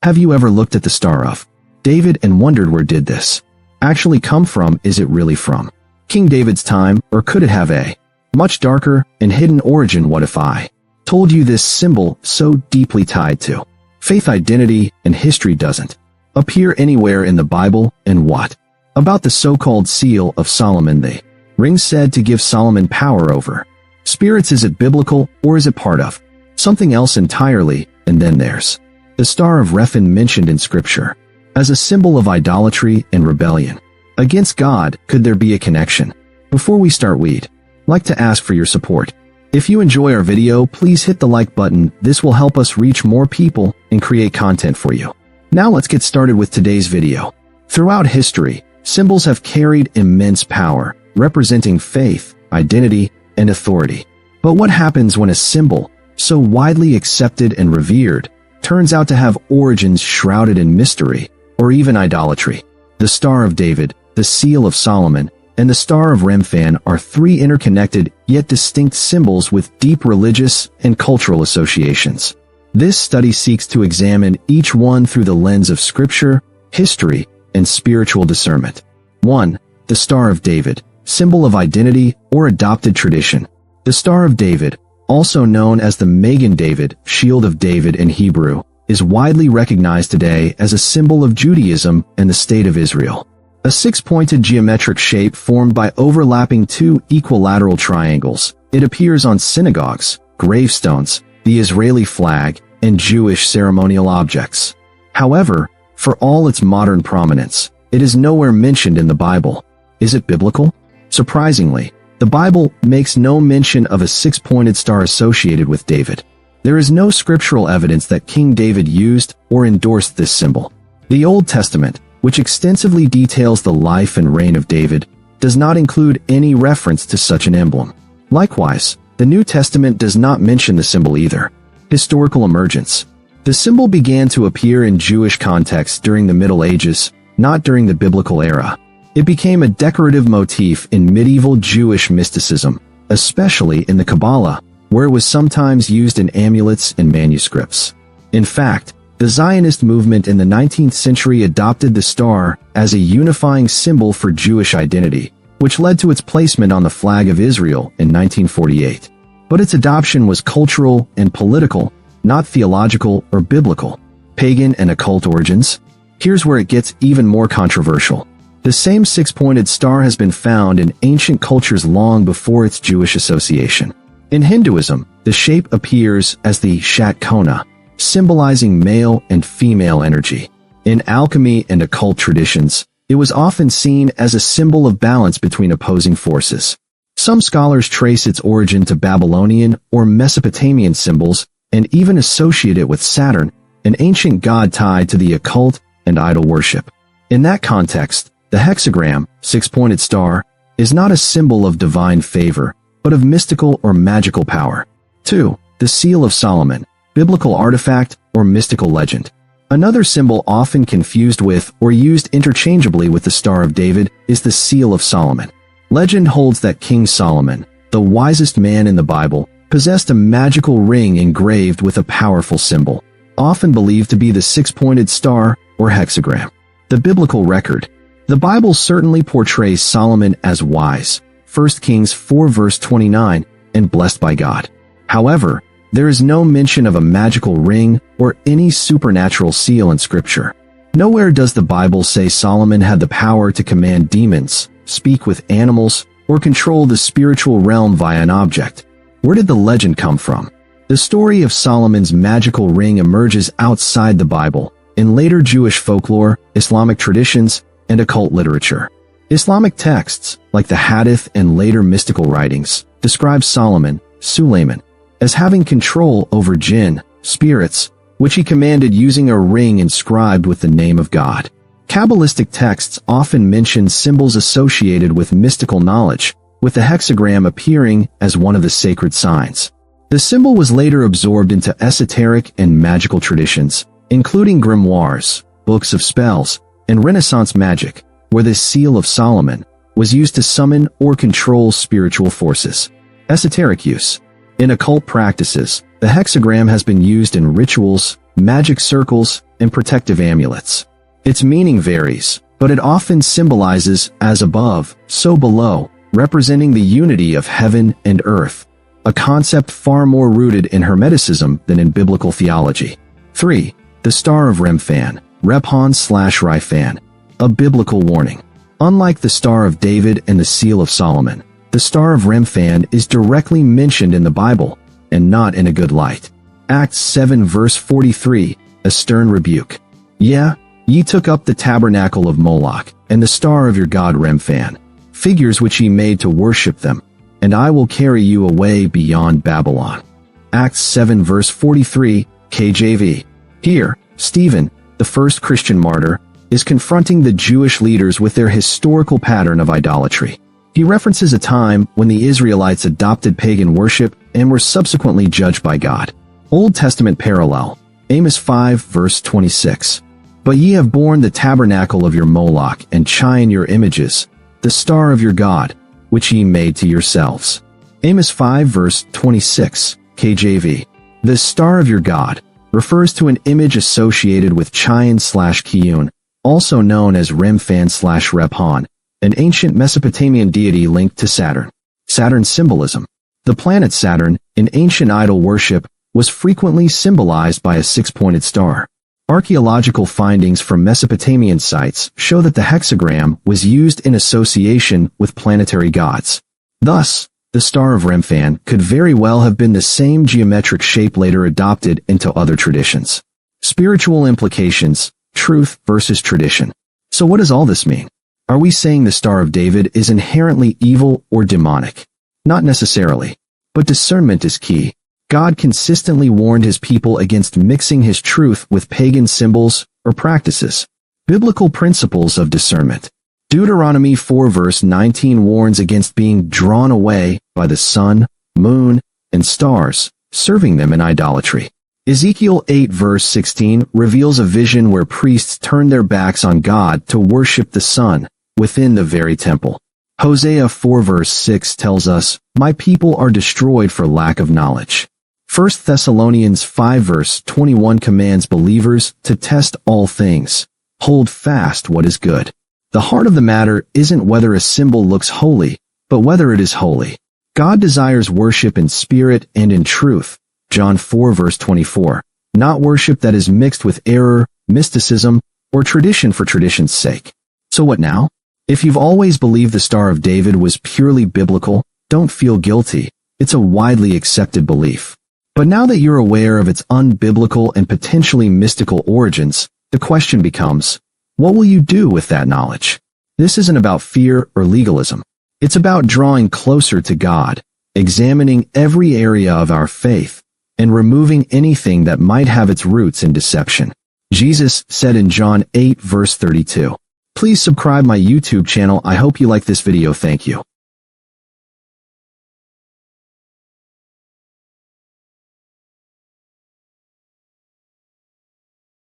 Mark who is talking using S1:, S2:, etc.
S1: Have you ever looked at the Star of David and wondered where did this actually come from? Is it really from King David's time, or could it have a much darker and hidden origin? What if I told you this symbol, so deeply tied to faith, identity, and history, doesn't appear anywhere in the Bible? And what about the so-called Seal of Solomon, the ring said to give Solomon power over spirits? Is it biblical, or is it part of something else entirely? And then there's the Star of Rephan, mentioned in Scripture as a symbol of idolatry and rebellion against God. Could there be a connection? Before we start, we'd like to ask for your support. If you enjoy our video, please hit the like button. This will help us reach more people and create content for you. Now let's get started with today's video. Throughout history, symbols have carried immense power, representing faith, identity, and authority. But what happens when a symbol, so widely accepted and revered, turns out to have origins shrouded in mystery, or even idolatry? The Star of David, the Seal of Solomon, and the Star of Rephan are three interconnected yet distinct symbols with deep religious and cultural associations. This study seeks to examine each one through the lens of Scripture, history, and spiritual discernment. 1. The Star of David, symbol of identity or adopted tradition. The Star of David, also known as the Magen David, Shield of David in Hebrew, is widely recognized today as a symbol of Judaism and the State of Israel. A six-pointed geometric shape formed by overlapping two equilateral triangles, it appears on synagogues, gravestones, the Israeli flag, and Jewish ceremonial objects. However, for all its modern prominence, it is nowhere mentioned in the Bible. Is it biblical? Surprisingly, the Bible makes no mention of a six-pointed star associated with David. There is no scriptural evidence that King David used or endorsed this symbol. The Old Testament, which extensively details the life and reign of David, does not include any reference to such an emblem. Likewise, the New Testament does not mention the symbol either. Historical emergence. The symbol began to appear in Jewish contexts during the Middle Ages, not during the biblical era. It became a decorative motif in medieval Jewish mysticism, especially in the Kabbalah, where it was sometimes used in amulets and manuscripts. In fact, the Zionist movement in the 19th century adopted the star as a unifying symbol for Jewish identity, which led to its placement on the flag of Israel in 1948. But its adoption was cultural and political, not theological or biblical. Pagan and occult origins. Here's where it gets even more controversial. The same six-pointed star has been found in ancient cultures long before its Jewish association. In Hinduism, the shape appears as the Shatkona, symbolizing male and female energy. In alchemy and occult traditions, it was often seen as a symbol of balance between opposing forces. Some scholars trace its origin to Babylonian or Mesopotamian symbols and even associate it with Saturn, an ancient god tied to the occult and idol worship. In that context, the hexagram, six-pointed star, is not a symbol of divine favor, but of mystical or magical power. 2. The Seal of Solomon, biblical artifact or mystical legend. Another symbol often confused with or used interchangeably with the Star of David is the Seal of Solomon. Legend holds that King Solomon, the wisest man in the Bible, possessed a magical ring engraved with a powerful symbol, often believed to be the six-pointed star or hexagram. The biblical record. The Bible certainly portrays Solomon as wise, 1 Kings 4 verse 29, and blessed by God. However, there is no mention of a magical ring or any supernatural seal in Scripture. Nowhere does the Bible say Solomon had the power to command demons, speak with animals, or control the spiritual realm via an object. Where did the legend come from? The story of Solomon's magical ring emerges outside the Bible, in later Jewish folklore, Islamic traditions, and occult literature. Islamic texts, like the Hadith and later mystical writings, describe Solomon, Suleiman, as having control over jinn, spirits, which he commanded using a ring inscribed with the name of God. Kabbalistic texts often mention symbols associated with mystical knowledge, with the hexagram appearing as one of the sacred signs. The symbol was later absorbed into esoteric and magical traditions, including grimoires, books of spells, and Renaissance magic, where the Seal of Solomon was used to summon or control spiritual forces. Esoteric use. In occult practices, the hexagram has been used in rituals, magic circles, and protective amulets. Its meaning varies, but it often symbolizes as above, so below, representing the unity of heaven and earth, a concept far more rooted in Hermeticism than in biblical theology. 3. The Star of Remphan, Rephan/Riphan, a biblical warning. Unlike the Star of David and the Seal of Solomon, the Star of Remphan is directly mentioned in the Bible, and not in a good light. Acts 7 verse 43, a stern rebuke. Yeah, ye took up the tabernacle of Moloch, and the star of your god Remphan, figures which ye made to worship them, and I will carry you away beyond Babylon. Acts 7 verse 43, KJV. Here, Stephen, the first Christian martyr, is confronting the Jewish leaders with their historical pattern of idolatry. He references a time when the Israelites adopted pagan worship and were subsequently judged by God. Old Testament parallel, Amos 5 verse 26. But ye have borne the tabernacle of your Moloch and Chion your images, the star of your God, which ye made to yourselves. Amos 5 verse 26, KJV. The star of your God refers to an image associated with Chion/Kiyun, also known as Remphan/Rephan, an ancient Mesopotamian deity linked to Saturn. Saturn's symbolism. The planet Saturn, in ancient idol worship, was frequently symbolized by a six-pointed star. Archaeological findings from Mesopotamian sites show that the hexagram was used in association with planetary gods. Thus, the Star of Remphan could very well have been the same geometric shape later adopted into other traditions. Spiritual implications, truth versus tradition. So what does all this mean? Are we saying the Star of David is inherently evil or demonic? Not necessarily. But discernment is key. God consistently warned his people against mixing his truth with pagan symbols or practices. Biblical principles of discernment. Deuteronomy 4 verse 19 warns against being drawn away by the sun, moon, and stars, serving them in idolatry. Ezekiel 8 verse 16 reveals a vision where priests turn their backs on God to worship the sun within the very temple. Hosea 4 verse 6 tells us, "My people are destroyed for lack of knowledge." 1 Thessalonians 5 verse 21 commands believers to test all things, hold fast what is good. The heart of the matter isn't whether a symbol looks holy, but whether it is holy. God desires worship in spirit and in truth. John 4 verse 24, not worship that is mixed with error, mysticism, or tradition for tradition's sake. So what now? If you've always believed the Star of David was purely biblical, don't feel guilty. It's a widely accepted belief. But now that you're aware of its unbiblical and potentially mystical origins, the question becomes, what will you do with that knowledge? This isn't about fear or legalism. It's about drawing closer to God, examining every area of our faith, and removing anything that might have its roots in deception. Jesus said in John 8 verse 32. Please subscribe my YouTube channel. I hope you like this video. Thank you.